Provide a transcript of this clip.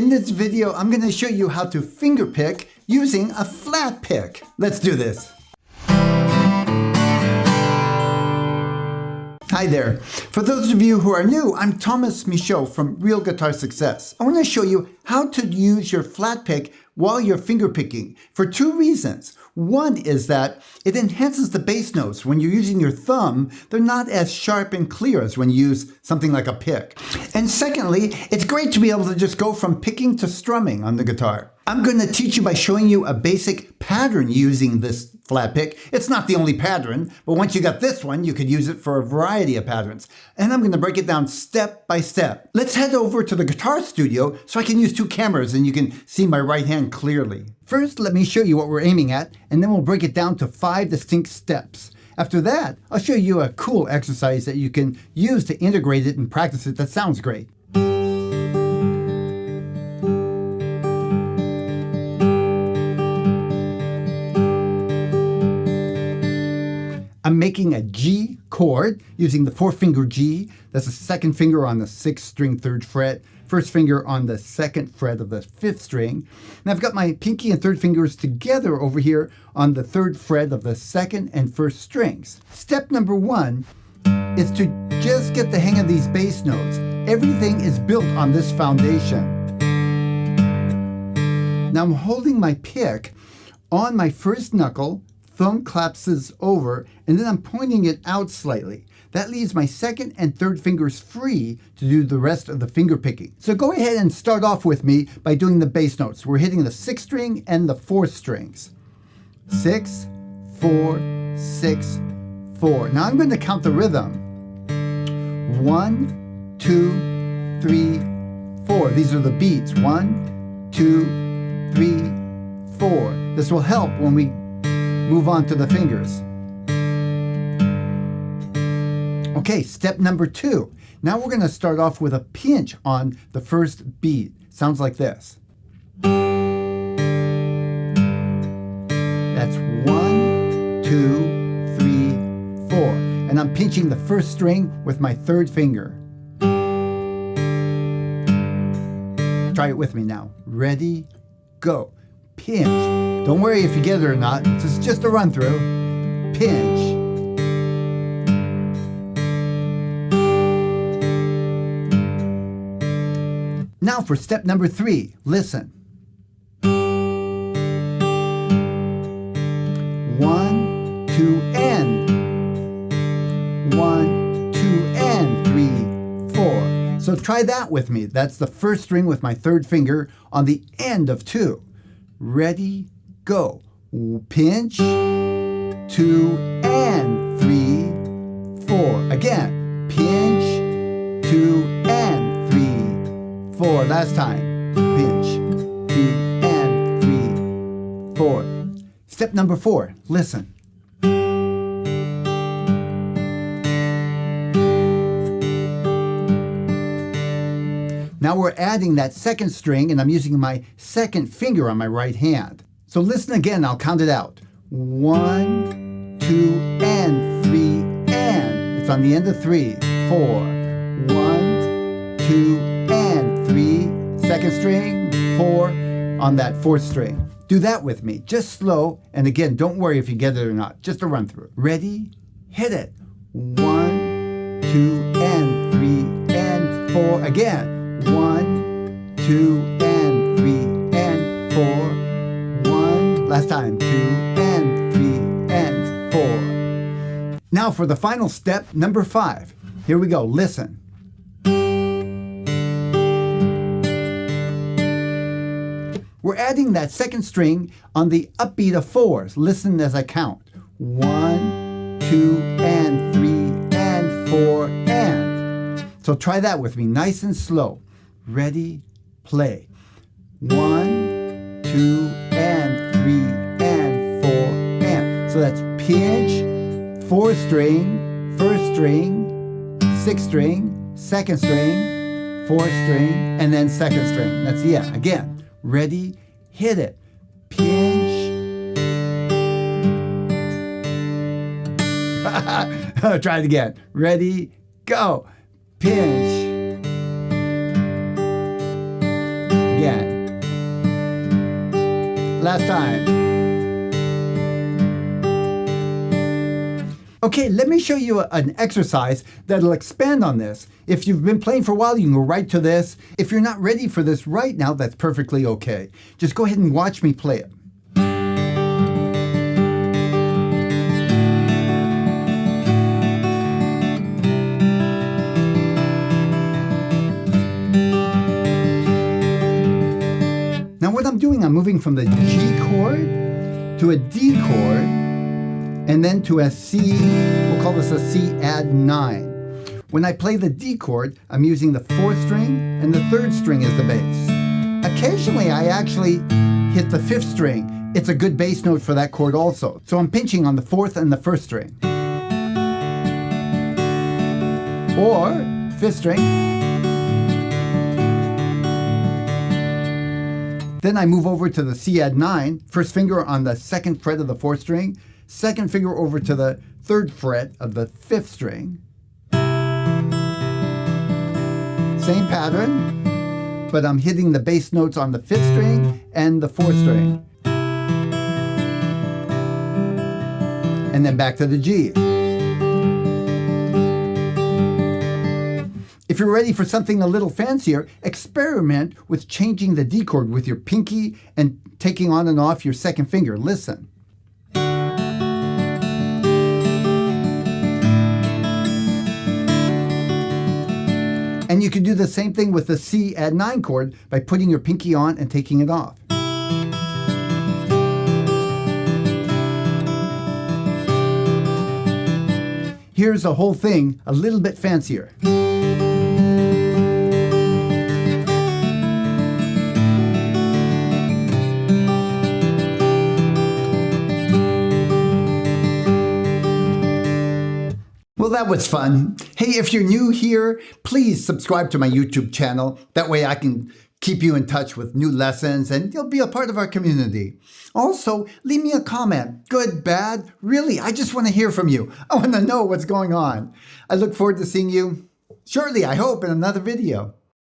In this video, I'm going to show you how to finger pick using a flat pick. Let's do this. Hi there. For those of you who are new, I'm Thomas Michaud from Real Guitar Success. I want to show you how to use your flat pick while you're finger picking for two reasons. One is that it enhances the bass notes. When you're using your thumb, they're not as sharp and clear as when you use something like a pick. And secondly, it's great to be able to just go from picking to strumming on the guitar. I'm going to teach you by showing you a basic pattern using this flat pick. It's not the only pattern, but once you got this one, you could use it for a variety of patterns. And I'm going to break it down step by step. Let's head over to the guitar studio so I can use two cameras and you can see my right hand clearly. First, let me show you what we're aiming at, and then we'll break it down to 5 distinct steps. After that, I'll show you a cool exercise that you can use to integrate it and practice it that sounds great. I'm making a G chord using the 4-finger G. That's the second finger on the 6th string 3rd fret, first finger on the 2nd fret of the 5th string. And I've got my pinky and 3rd fingers together over here on the 3rd fret of the 2nd and 1st strings. Step number 1 is to just get the hang of these bass notes. Everything is built on this foundation. Now I'm holding my pick on my first knuckle, thumb collapses over, and then I'm pointing it out slightly. That leaves my 2nd and 3rd fingers free to do the rest of the finger picking. So go ahead and start off with me by doing the bass notes. We're hitting the 6th string and the 4th strings. 6, 4, 6, 4. Now I'm going to count the rhythm. 1, 2, 3, 4. These are the beats. 1, 2, 3, 4. This will help when we move on to the fingers. Okay, step number 2. Now we're going to start off with a pinch on the first beat. Sounds like this. That's 1, 2, 3, 4. And I'm pinching the first string with my 3rd finger. Try it with me now. Ready, go. Pinch. Don't worry if you get it or not. This is just a run through. Pinch. Now for step number 3. Listen. 1, 2, and. 1, 2, and 3, 4. So try that with me. That's the first string with my 3rd finger on the end of 2. Ready, go. Pinch, 2 and 3, 4. Again, pinch, 2 and 3, 4. Last time, pinch, 2 and 3, 4. Step number 4, listen. Now we're adding that 2nd string, and I'm using my 2nd finger on my right hand. So listen again, I'll count it out. 1, 2, and 3, and. It's on the end of 3, 4. 1, 2, and 3. 2nd string, 4 on that 4th string. Do that with me, just slow. And again, don't worry if you get it or not, just a run through. Ready, hit it. 1, 2, and 3, and 4. Again. 1, 2, and 3, and 4. 1. Last time. 2, and 3, and 4. Now for the final step, number 5. Here we go. Listen. We're adding that 2nd string on the upbeat of 4s. Listen as I count. 1, 2, and 3, and 4, and. So try that with me, nice and slow. Ready, play. 1, 2, and 3, and 4, and. So that's pinch, 4th string, 1st string, 6th string, 2nd string, 4th string, and then 2nd string. That's the end. Again, ready, hit it. Pinch. Try it again. Ready, go. Pinch. Again. Last time. Okay, let me show you an exercise that'll expand on this. If you've been playing for a while, you can go right to this. If you're not ready for this right now, that's perfectly okay. Just go ahead and watch me play it. Now what I'm doing, I'm moving from the G chord to a D chord, and then to a C, we'll call this a C add 9. When I play the D chord, I'm using the 4th string and the 3rd string as the bass. Occasionally, I actually hit the 5th string. It's a good bass note for that chord also. So I'm pinching on the 4th and the 1st string. Or 5th string. Then I move over to the C add 9, first finger on the 2nd fret of the 4th string, 2nd finger over to the 3rd fret of the 5th string. Same pattern, but I'm hitting the bass notes on the 5th string and the 4th string. And then back to the G. If you're ready for something a little fancier, experiment with changing the D chord with your pinky and taking on and off your 2nd finger. Listen. And you can do the same thing with the C add 9 chord by putting your pinky on and taking it off. Here's the whole thing a little bit fancier. Well, that was fun. Hey, if you're new here, please subscribe to my YouTube channel. That way I can keep you in touch with new lessons and you'll be a part of our community. Also, leave me a comment. Good, bad? Really, I just want to hear from you. I want to know what's going on. I look forward to seeing you shortly, I hope, in another video.